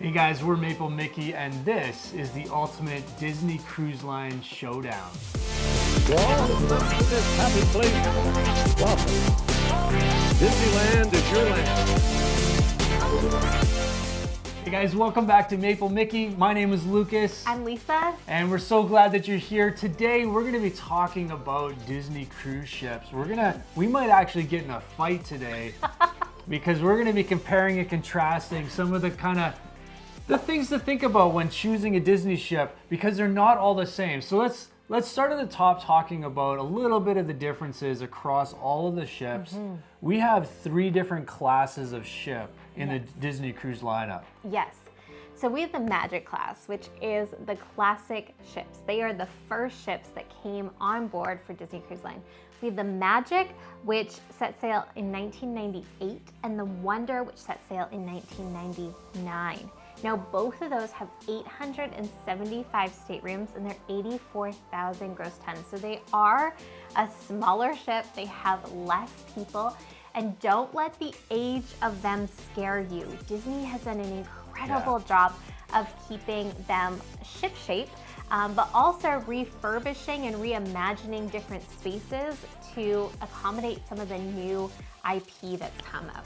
Hey guys, we're Maple Mickey, and this is the ultimate Disney Cruise Line showdown. To all who love this happy place, welcome. Disneyland is your land. Hey guys, welcome back to Maple Mickey. My name is Lucas. I'm Lisa. And we're so glad that you're here. Today, we're gonna be talking about Disney cruise ships. We might actually get in a fight today because we're gonna be comparing and contrasting some of the the things to think about when choosing a Disney ship, because they're not all the same. So let's start at the top, talking about a little bit of the differences across all of the ships. We have 3 different classes of ship in the Disney Cruise lineup. Yes. So we have the Magic class, which is the classic ships. They are the first ships that came on board for Disney Cruise Line. We have the Magic, which set sail in 1998, and the Wonder, which set sail in 1999. Now, both of those have 875 staterooms and they're 84,000 gross tons. So they are a smaller ship, they have less people, and don't let the age of them scare you. Disney has done an incredible job of keeping them ship-shape, but also refurbishing and reimagining different spaces to accommodate some of the new IP that's come out.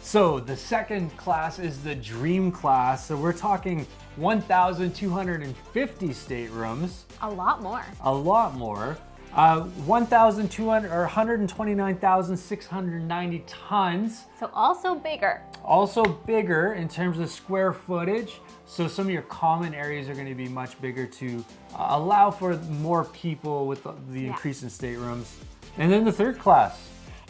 So the second class is the Dream class. So we're talking 1,250 staterooms. A lot more. A lot more. 1,200 or 129,690 tons. So also bigger. Also bigger in terms of square footage. So some of your common areas are going to be much bigger to allow for more people with the increase in staterooms. And then the third class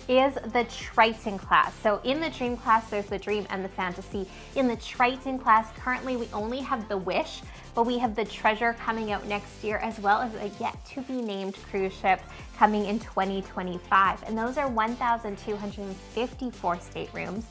is the Triton class. So in the Dream class, there's the Dream and the Fantasy. In the Triton class, currently we only have the Wish, but we have the Treasure coming out next year, as well as a yet to be named cruise ship coming in 2025. And those are 1,254 staterooms,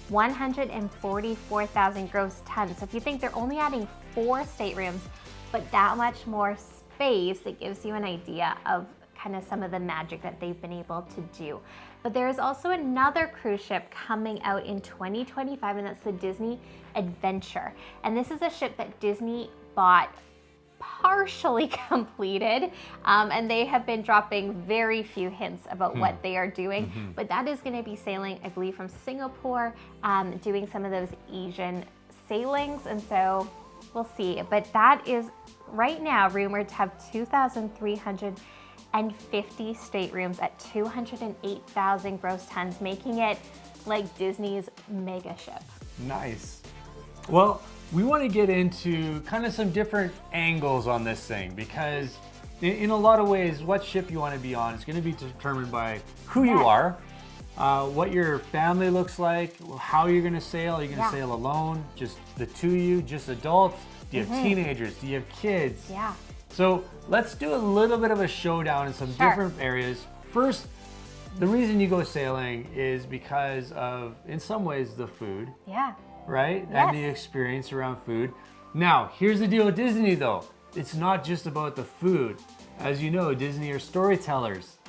144,000 gross tons. So if you think they're only adding 4 staterooms, but that much more space, it gives you an idea of kind of some of the magic that they've been able to do. But there is also another cruise ship coming out in 2025, and that's the Disney Adventure. And this is a ship that Disney bought partially completed, and they have been dropping very few hints about what they are doing. But that is going to be sailing, I believe, from Singapore, doing some of those Asian sailings, and so we'll see. But that is right now rumored to have 2,350 staterooms at 208,000 gross tons, making it like Disney's mega ship. Nice. Well, we want to get into kind of some different angles on this thing, because in a lot of ways, what ship you want to be on is going to be determined by who you are, what your family looks like, how you're going to sail. Are you going to sail alone, just the two of you, just adults? Do you have teenagers? Do you have kids? Yeah. So let's do a little bit of a showdown in some different areas. First, the reason you go sailing is because of, in some ways, the food. Yeah. Right? Yes. And the experience around food. Now, here's the deal with Disney though. It's not just about the food. As you know, Disney are storytellers.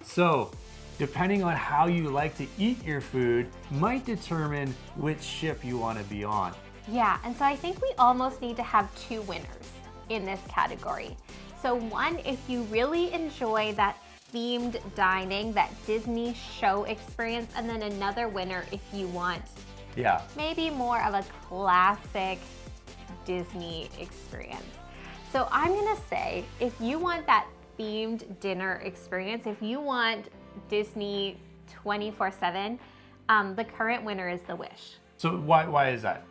So, depending on how you like to eat your food might determine which ship you want to be on. Yeah, and so I think we almost need to have 2 winners in this category. So one, if you really enjoy that themed dining, that Disney show experience, and then another winner if you want maybe more of a classic Disney experience. So I'm gonna say, if you want that themed dinner experience, if you want Disney 24/7, the current winner is the Wish. So why is that?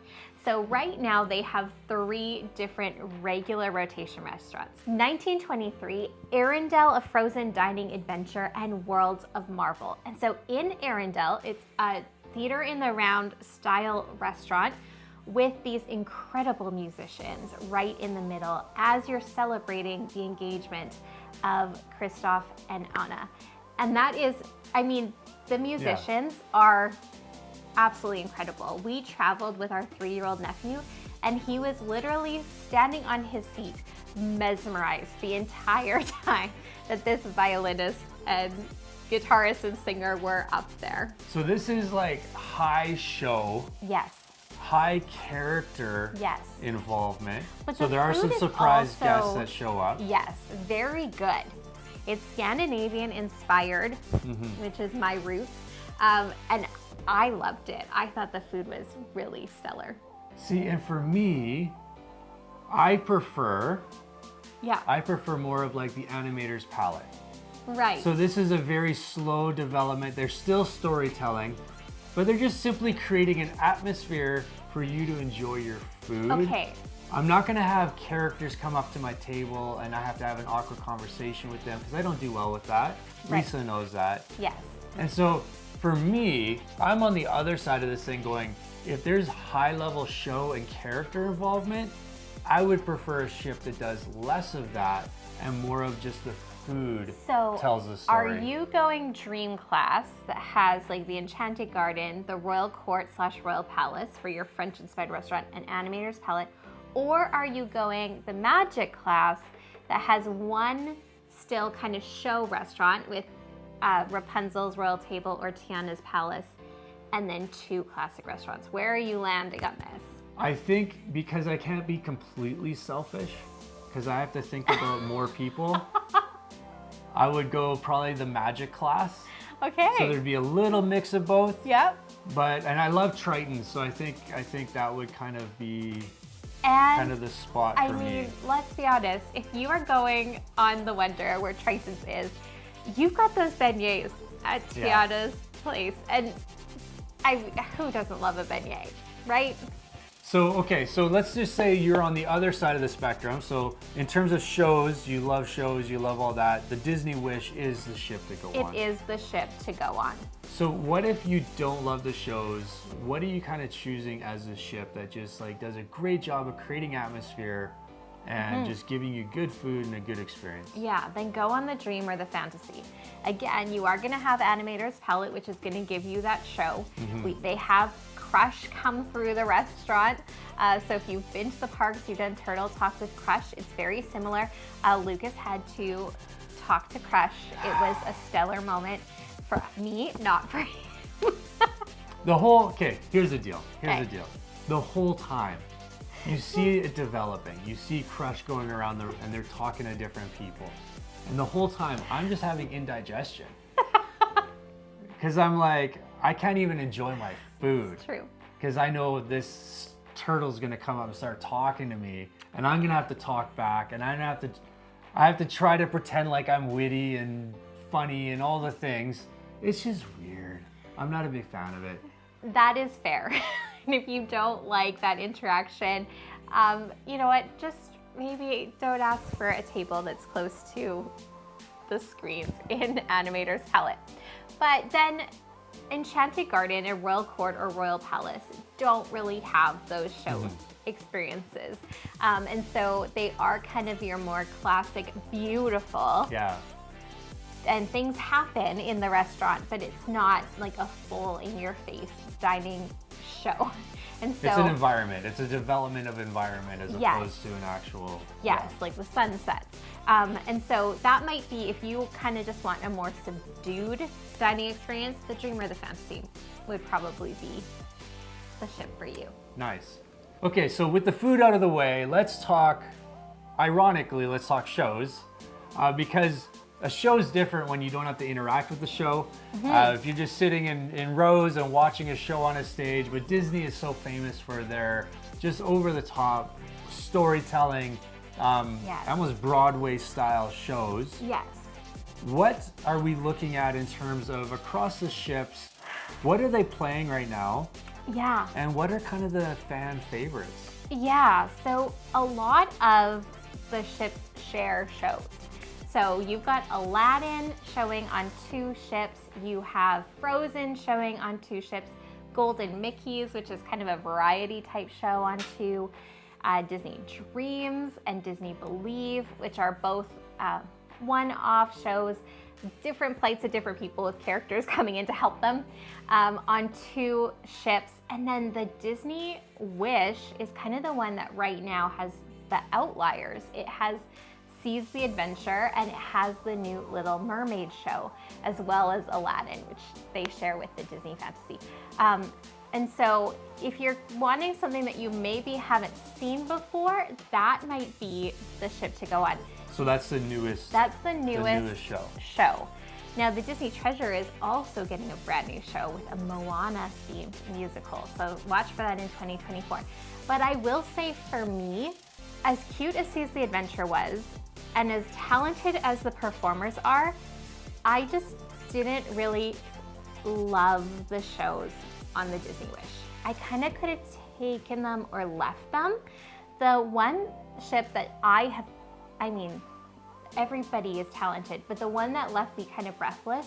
So right now they have 3 different regular rotation restaurants. 1923, Arendelle, a frozen dining adventure, and Worlds of Marvel. And so in Arendelle, it's a theater in the round style restaurant with these incredible musicians right in the middle as you're celebrating the engagement of Kristoff and Anna. And that is, I mean, the musicians are absolutely incredible. We traveled with our 3-year-old nephew, and he was literally standing on his seat, mesmerized the entire time that this violinist and guitarist and singer were up there. So this is like high show, Yes. high character Yes. involvement. But So the there are some food is surprise guests also- that show up. Yes, very good. It's Scandinavian inspired, which is my roots. And I loved it. I thought the food was really stellar. See, and for me, I prefer Yeah, more of like the animator's palette. right. So this is a very slow development. They're still storytelling, but they're just simply creating an atmosphere for you to enjoy your food. Okay, I'm not gonna have characters come up to my table and I have to have an awkward conversation with them because I don't do well with that. Right. Lisa knows that. yes. And so for me, I'm on the other side of this thing going, if there's high level show and character involvement, I would prefer a ship that does less of that and more of just the food So, tells the story. are you going dream class that has like the Enchanted Garden, the Royal Court / Royal Palace for your French inspired restaurant, and Animator's Palette? Or are you going the Magic class that has one still kind of show restaurant with Rapunzel's Royal Table or Tiana's Palace, and then 2 classic restaurants? Where are you landing on this? I think because I can't be completely selfish, because I have to think about more people, I would go probably the Magic class. Okay. So there'd be a little mix of both. Yep. And I love Triton, so I think that would kind of be And kind of the spot I for mean, me. let's be honest, if you are going on the Wonder where Triton's is, you've got those beignets at Yeah. Tiana's place. And who doesn't love a beignet, right? So, okay, so let's just say you're on the other side of the spectrum. So in terms of shows, you love all that. The Disney Wish is the ship to go on. It is the ship to go on. So what if you don't love the shows? What are you kind of choosing as a ship that just like does a great job of creating atmosphere and just giving you good food and a good experience? Yeah, then go on the Dream or the Fantasy. Again, you are going to have Animator's Palette, which is going to give you that show. They have Crush come through the restaurant. So if you've been to the parks, you've done Turtle Talk with Crush, it's very similar. Lucas had to talk to Crush. It was a stellar moment for me, not for him. Here's the deal. Okay. The whole time, you see it developing. You see Crush going around and they're talking to different people. And the whole time, I'm just having indigestion. Because I'm like, I can't even enjoy my food. True. Because I know this turtle's gonna come up and start talking to me, and I'm gonna have to talk back, and I have to try to pretend like I'm witty and funny and all the things. It's just weird. I'm not a big fan of it. That is fair. And if you don't like that interaction, you know what? Just maybe don't ask for a table that's close to the screens in Animator's Palette. But then Enchanted Garden and Royal Court or Royal Palace don't really have those show experiences. And so they are kind of your more classic, beautiful. Yeah. And things happen in the restaurant, but it's not like a full in-your-face dining show. And so It's an environment. It's a development of environment as Yes. opposed to an actual. yes, like the sunsets. And so that might be, if you kind of just want a more subdued dining experience, the Dream or the Fantasy would probably be the ship for you. Nice. Okay, so with the food out of the way, let's talk shows. Because a show is different when you don't have to interact with the show. If you're just sitting in rows and watching a show on a stage, but Disney is so famous for their just over-the-top storytelling, Yes. almost Broadway-style shows. Yes. What are we looking at in terms of across the ships? What are they playing right now? Yeah. And what are kind of the fan favorites? Yeah, so a lot of the ships share shows. So you've got Aladdin showing on 2 ships, you have Frozen showing on 2 ships, Golden Mickey's, which is kind of a variety type show on 2, Disney Dreams and Disney Believe, which are both one-off shows, different plights of different people with characters coming in to help them on 2 ships. And then the Disney Wish is kind of the one that right now has the outliers. It has Seize the Adventure and it has the new Little Mermaid show, as well as Aladdin, which they share with the Disney Fantasy. And so if you're wanting something that you maybe haven't seen before, that might be the ship to go on. So that's the newest. That's the newest show. Now the Disney Treasure is also getting a brand new show with a Moana themed musical. So watch for that in 2024. But I will say for me, as cute as Seize the Adventure was, and as talented as the performers are, I just didn't really love the shows on the Disney Wish. I kind of could have taken them or left them. The one ship that I mean, everybody is talented, but the one that left me kind of breathless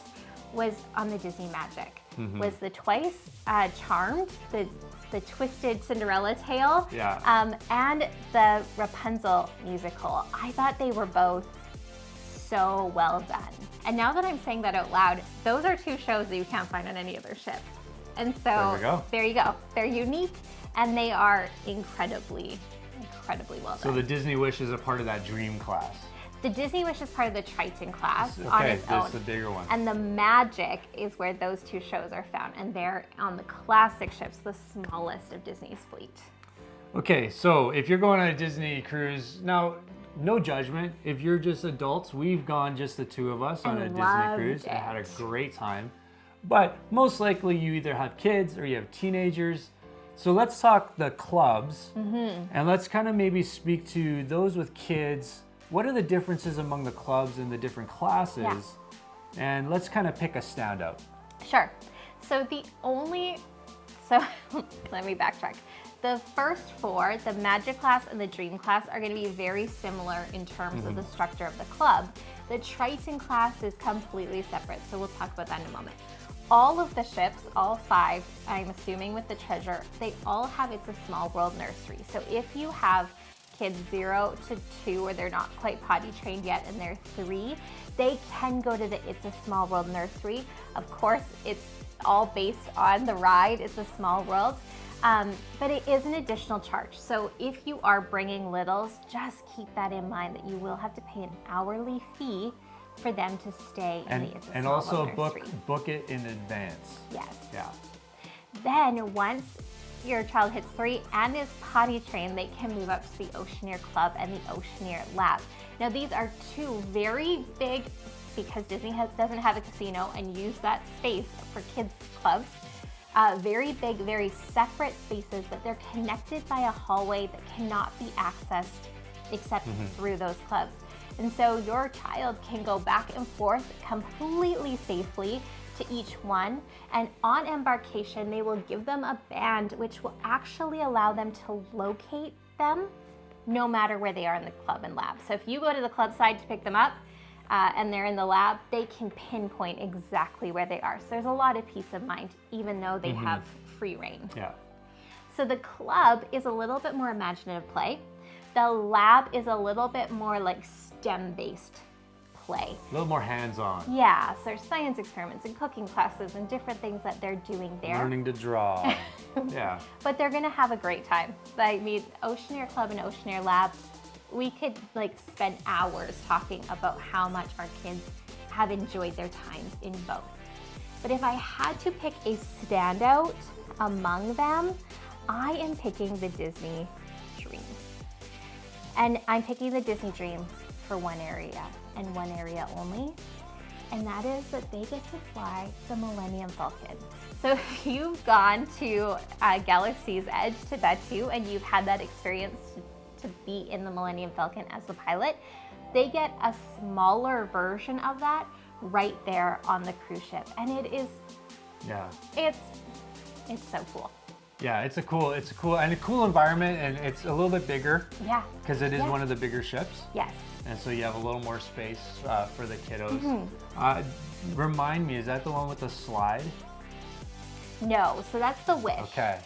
was on the Disney Magic. Was the Twice Charmed, the twisted Cinderella tale, and the Rapunzel musical. I thought they were both so well done. And now that I'm saying that out loud, those are two shows that you can't find on any other ship. And so there you go. They're unique and they are incredibly well done. So the Disney Wish is a part of that Dream class. The Disney Wish is part of the Triton class Okay, on its own. that's the bigger one. And the Magic is where those two shows are found, and they're on the classic ships, the smallest of Disney's fleet. Okay, so if you're going on a Disney cruise, now, no judgment. If you're just adults, we've gone just the two of us on a Disney cruise and had a great time. But most likely you either have kids or you have teenagers. So let's talk the clubs, and let's kind of maybe speak to those with kids. What are the differences among the clubs and the different classes? Yeah. And let's kind of pick a standout. Sure. So let me backtrack. The first four, the Magic class and the Dream class, are going to be very similar in terms of the structure of the club. The Triton class is completely separate, so we'll talk about that in a moment. All of the ships, all five, I'm assuming with the Treasure, they all have It's a Small World nursery. So if you have kids 0 to 2 or they're not quite potty trained yet and they're 3, they can go to the It's a Small World nursery. Of course, it's all based on the ride, It's a Small World, but it is an additional charge. So if you are bringing littles, just keep that in mind that you will have to pay an hourly fee for them to stay in the It's a Small World nursery. book it in advance. Yes. Yeah. Then once your child hits 3 and is potty trained, they can move up to the Oceaneer Club and the Oceaneer Lab. Now these are two very big, because Disney doesn't have a casino and use that space for kids clubs, very big, very separate spaces, but they're connected by a hallway that cannot be accessed except through those clubs. And so your child can go back and forth completely safely to each one, and on embarkation they will give them a band which will actually allow them to locate them no matter where they are in the club and lab. So if you go to the club side to pick them up and they're in the lab, they can pinpoint exactly where they are. So there's a lot of peace of mind even though they have free reign. Yeah. So the club is a little bit more imaginative play. The lab is a little bit more like STEM-based play. A little more hands-on. Yeah, so there's science experiments and cooking classes and different things that they're doing there. Learning to draw. Yeah. But they're gonna have a great time. I mean, Oceaneer Club and Oceaneer Lab, we could like spend hours talking about how much our kids have enjoyed their times in both. But if I had to pick a standout among them, I am picking the Disney Dream. And I'm picking the Disney Dream for one area and one area only, and that is that they get to fly the Millennium Falcon. So if you've gone to Galaxy's Edge to Batuu and you've had that experience to be in the Millennium Falcon as the pilot, they get a smaller version of that right there on the cruise ship, and it is, it's so cool. Yeah, it's a cool environment, and it's a little bit bigger. Yeah. Because it is one of the bigger ships. Yes. And so you have a little more space for the kiddos. Remind me, is that the one with the slide? No, so that's the Wish. Okay.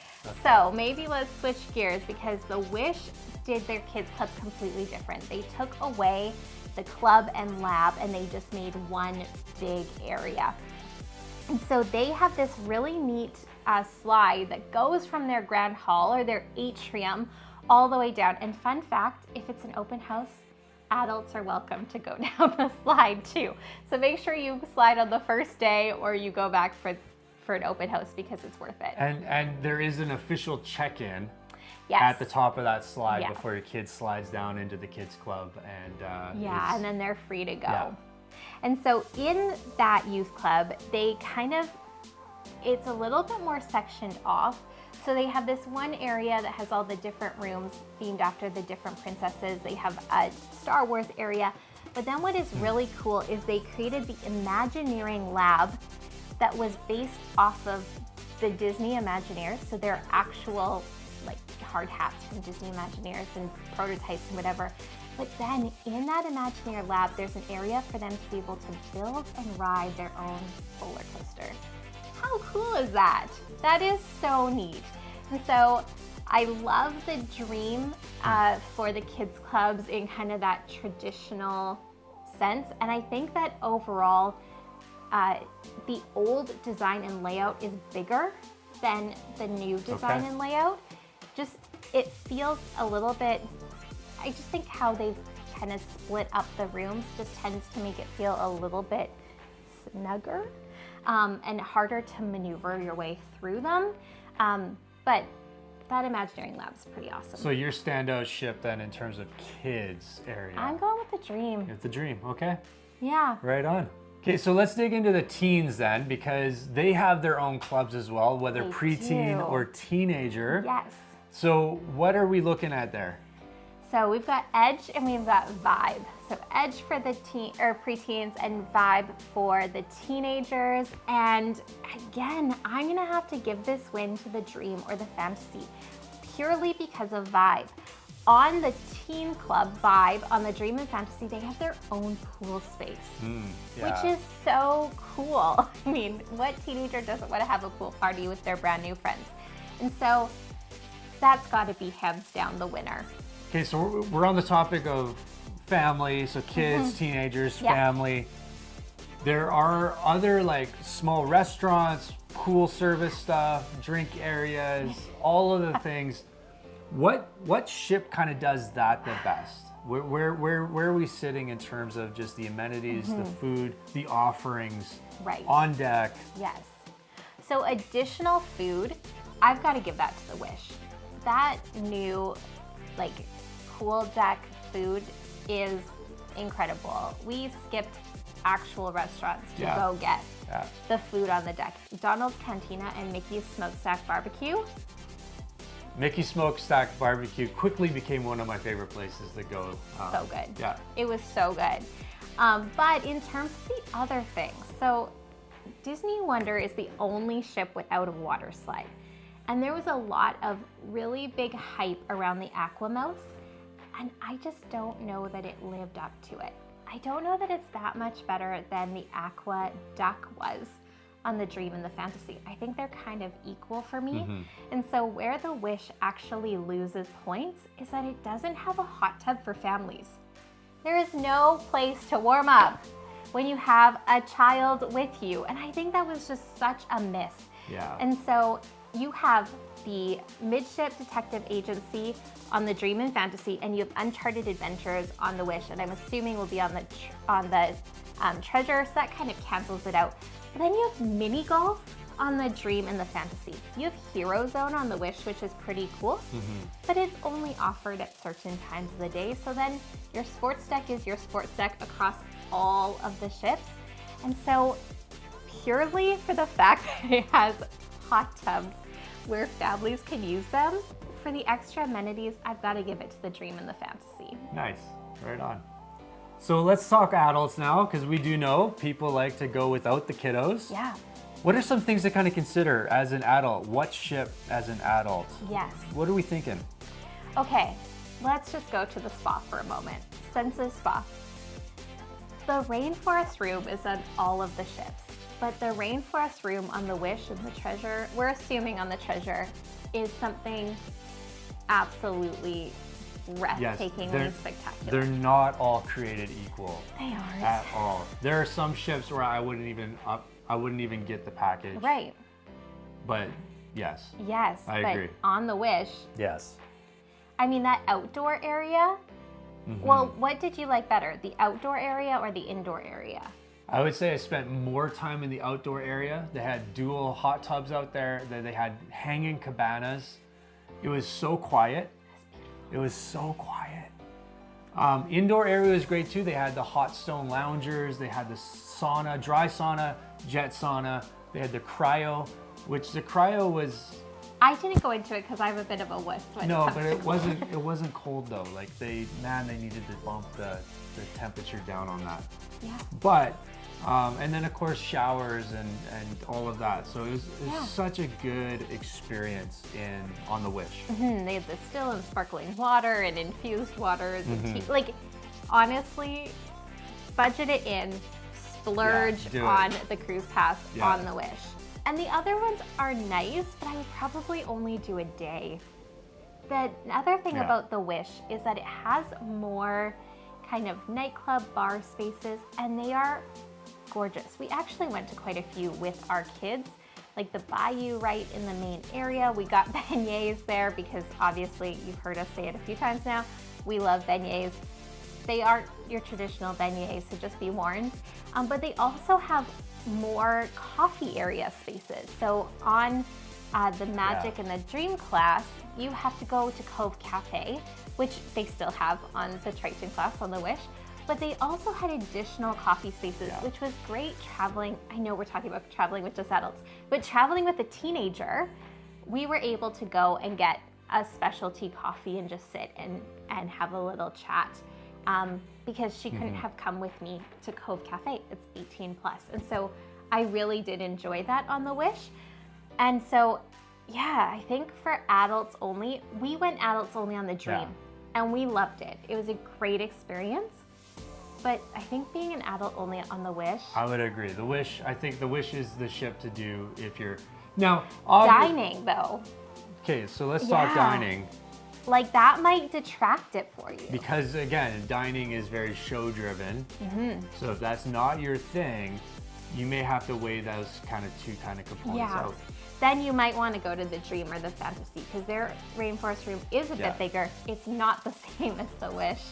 So maybe let's switch gears, because the Wish did their kids clubs completely different. They took away the club and lab and they just made one big area. And so they have this really neat slide that goes from their grand hall or their atrium all the way down. And fun fact, if it's an open house, adults are welcome to go down the slide too. So make sure you slide on the first day or you go back for for an open house because it's worth it. And there is an official check-in Yes. at the top of that slide Yeah. before your kid slides down into the kids club, and Yeah, and then they're free to go. Yeah. And so in that youth club, they it's a little bit more sectioned off. So they have this one area that has all the different rooms themed after the different princesses. They have a Star Wars area. But then what is really cool is they created the Imagineering Lab that was based off of the Disney Imagineers. So they're actual like hard hats from Disney Imagineers and prototypes and whatever. But then in that Imagineer Lab, there's an area for them to be able to build and ride their own roller coaster. How cool is that? That is so neat. And so I love the dream for the kids clubs in kind of that traditional sense. And I think that overall, the old design and layout is bigger than the new design and layout. Just, it feels a little bit, I just think how they've kind of split up the rooms just tends to make it feel a little bit snugger and harder to maneuver your way through them. But that Imagineering Lab is pretty awesome. So your standout ship then in terms of kids area? I'm going with the Dream. It's the Dream, okay. Yeah. Right on. Okay, so let's dig into the teens then, because they have their own clubs as well, whether They preteen do. or teenager. Yes. So what are we looking at there? So we've got Edge and we've got Vibe. So Edge for the preteens and Vibe for the teenagers. And again, I'm gonna have to give this win to the Dream or the Fantasy purely because of Vibe. On the teen club Vibe, on the Dream and Fantasy, they have their own pool space, which is so cool. I mean, what teenager doesn't want to have a pool party with their brand new friends? And so that's got to be hands down the winner. Okay, so we're on the topic of family, so kids, teenagers, Yeah. family. There are other like small restaurants, pool service stuff, drink areas, all of the things. What ship kind of does that the best? Where are we sitting in terms of just the amenities, the food, the offerings Right. on deck? Yes. So additional food, I've got to give that to the Wish. That new like pool deck food is incredible. We skipped actual restaurants to go get the food on the deck. Donald's Cantina and Mickey's Smokestack Barbecue. Mickey Smokestack Barbecue quickly became one of my favorite places to go. So good. Yeah. It was so good. But in terms of the other things, so Disney Wonder is the only ship without a water slide. And there was a lot of really big hype around the Aquamouse, and I just don't know that it lived up to it. I don't know that it's that much better than the Aqua Duck was on the Dream and the Fantasy. I think they're kind of equal for me. And so where the Wish actually loses points is that it doesn't have a hot tub for families. There is no place to warm up when you have a child with you. And I think that was just such a miss. Yeah. And so you have the Midship Detective Agency on the Dream and Fantasy, and you have Uncharted Adventures on the Wish, and I'm assuming will be on the Treasure, so that kind of cancels it out. But then you have mini golf on the Dream and the Fantasy. You have Hero Zone on the Wish, which is pretty cool, but it's only offered at certain times of the day. So then your sports deck is your sports deck across all of the ships. And so purely for the fact that it has hot tubs where families can use them, for the extra amenities, I've got to give it to the Dream and the Fantasy. Nice, right on. So let's talk adults now, because we do know people like to go without the kiddos. Yeah. What are some things to kind of consider as an adult? What ship as an adult? Yes. What are we thinking? Okay, let's just go to the spa for a moment. Senses Spa. The rainforest room is on all of the ships, but the rainforest room on the Wish and the Treasure, we're assuming on the Treasure, is something absolutely breathtakingly spectacular. They're not all created equal. They aren't. At all. There are some ships where I wouldn't even get the package. Right. But yes. Yes, I but agree. on the Wish, Yes. I mean that outdoor area. Well, what did you like better, the outdoor area or the indoor area? I would say I spent more time in the outdoor area. They had dual hot tubs out there. They had hanging cabanas. It was so quiet. It was so quiet. Indoor area was great too. They had the hot stone loungers. They had the sauna, dry sauna, jet sauna. They had the cryo, which the cryo was. I didn't go into it because I'm a bit of a wuss. No, but it wasn't cold though. Like they needed to bump the temperature down on that. Yeah. But and then of course showers and all of that. So it was such a good experience on the Wish. They had the still and sparkling water and infused waters and tea. Like honestly, budget it in, splurge on the cruise pass on the Wish. And the other ones are nice, but I would probably only do a day. The other thing about the Wish is that it has more kind of nightclub bar spaces, and they are gorgeous. We actually went to quite a few with our kids, like the Bayou right in the main area. We got beignets there because obviously you've heard us say it a few times now. We love beignets. They aren't your traditional beignets, so just be warned. But they also have more coffee area spaces. So on the Magic and the Dream class, you have to go to Cove Cafe, which they still have on the Triton class on the Wish. But they also had additional coffee spaces, which was great traveling. I know we're talking about traveling with just adults, but traveling with a teenager, we were able to go and get a specialty coffee and just sit and have a little chat. Because she couldn't have come with me to Cove Cafe. It's 18 plus. And so I really did enjoy that on the Wish. And so, yeah, I think for adults only, we went adults only on the Dream and we loved it. It was a great experience. But I think being an adult only on the Wish. I would agree. I think the Wish is the ship to do if you're, dining though. Okay, so let's talk dining. Like that might detract it for you. Because again, dining is very show driven. So if that's not your thing, you may have to weigh those two components out. Then you might want to go to the Dream or the Fantasy because their rainforest room is a bit bigger. It's not the same as the Wish,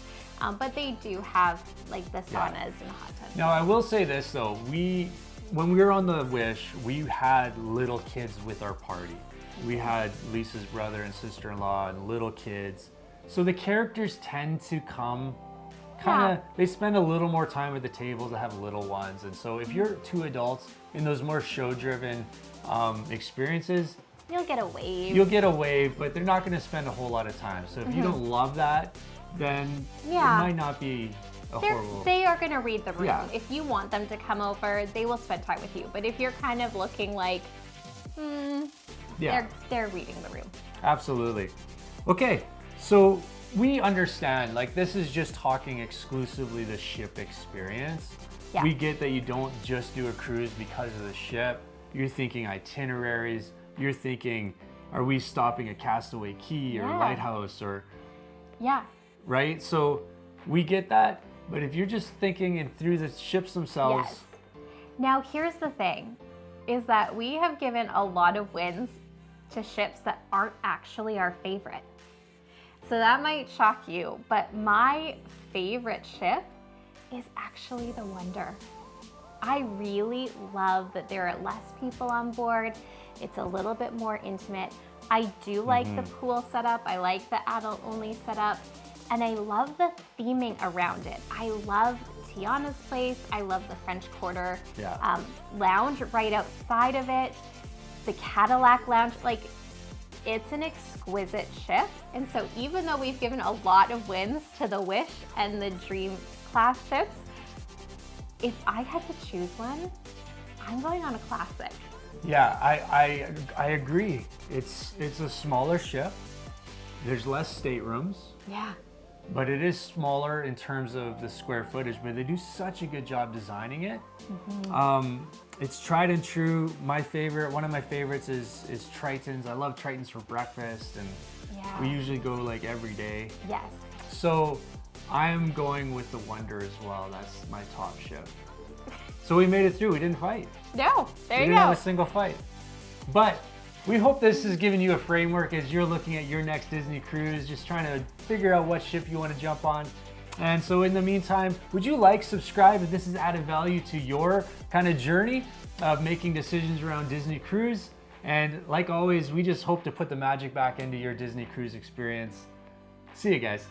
but they do have like the saunas and hot tubs. Now I will say this though, when we were on the Wish, we had little kids with our party. We had Lisa's brother and sister-in-law and little kids. So the characters tend to come they spend a little more time at the tables that have little ones. And so if you're two adults in those more show-driven experiences, you'll get a wave. You'll get a wave, but they're not gonna spend a whole lot of time. So if you don't love that, then it might not be horrible. They are gonna read the room. If you want them to come over, they will spend time with you. But if you're kind of looking like, they're reading the room. Absolutely. Okay, so we understand, like this is just talking exclusively the ship experience. We get that you don't just do a cruise because of the ship. You're thinking itineraries. You're thinking, are we stopping at Castaway Cay or Lighthouse or... Right? So we get that, but if you're just thinking and through the ships themselves... Now here's the thing, is that we have given a lot of wins to ships that aren't actually our favorite. So that might shock you, but my favorite ship is actually the Wonder. I really love that there are less people on board. It's a little bit more intimate. I do like the pool setup. I like the adult only setup. And I love the theming around it. I love Tiana's place. I love the French Quarter lounge right outside of it. The Cadillac lounge, like it's an exquisite ship. And so even though we've given a lot of wins to the Wish and the Dream class ships, if I had to choose one, I'm going on a classic. Yeah, I agree. It's a smaller ship. There's less staterooms. Yeah. But it is smaller in terms of the square footage, but they do such a good job designing it. It's tried and true. One of my favorites is Triton's. I love Triton's for breakfast, and we usually go like every day. Yes. So I'm going with the Wonder as well. That's my top ship. So we made it through. We didn't fight. No, there you go. We didn't have a single fight. But we hope this has given you a framework as you're looking at your next Disney cruise, just trying to figure out what ship you want to jump on. And so in the meantime, would you like, subscribe if this has added value to your kind of journey of making decisions around Disney Cruise? And like always, we just hope to put the magic back into your Disney Cruise experience. See you guys.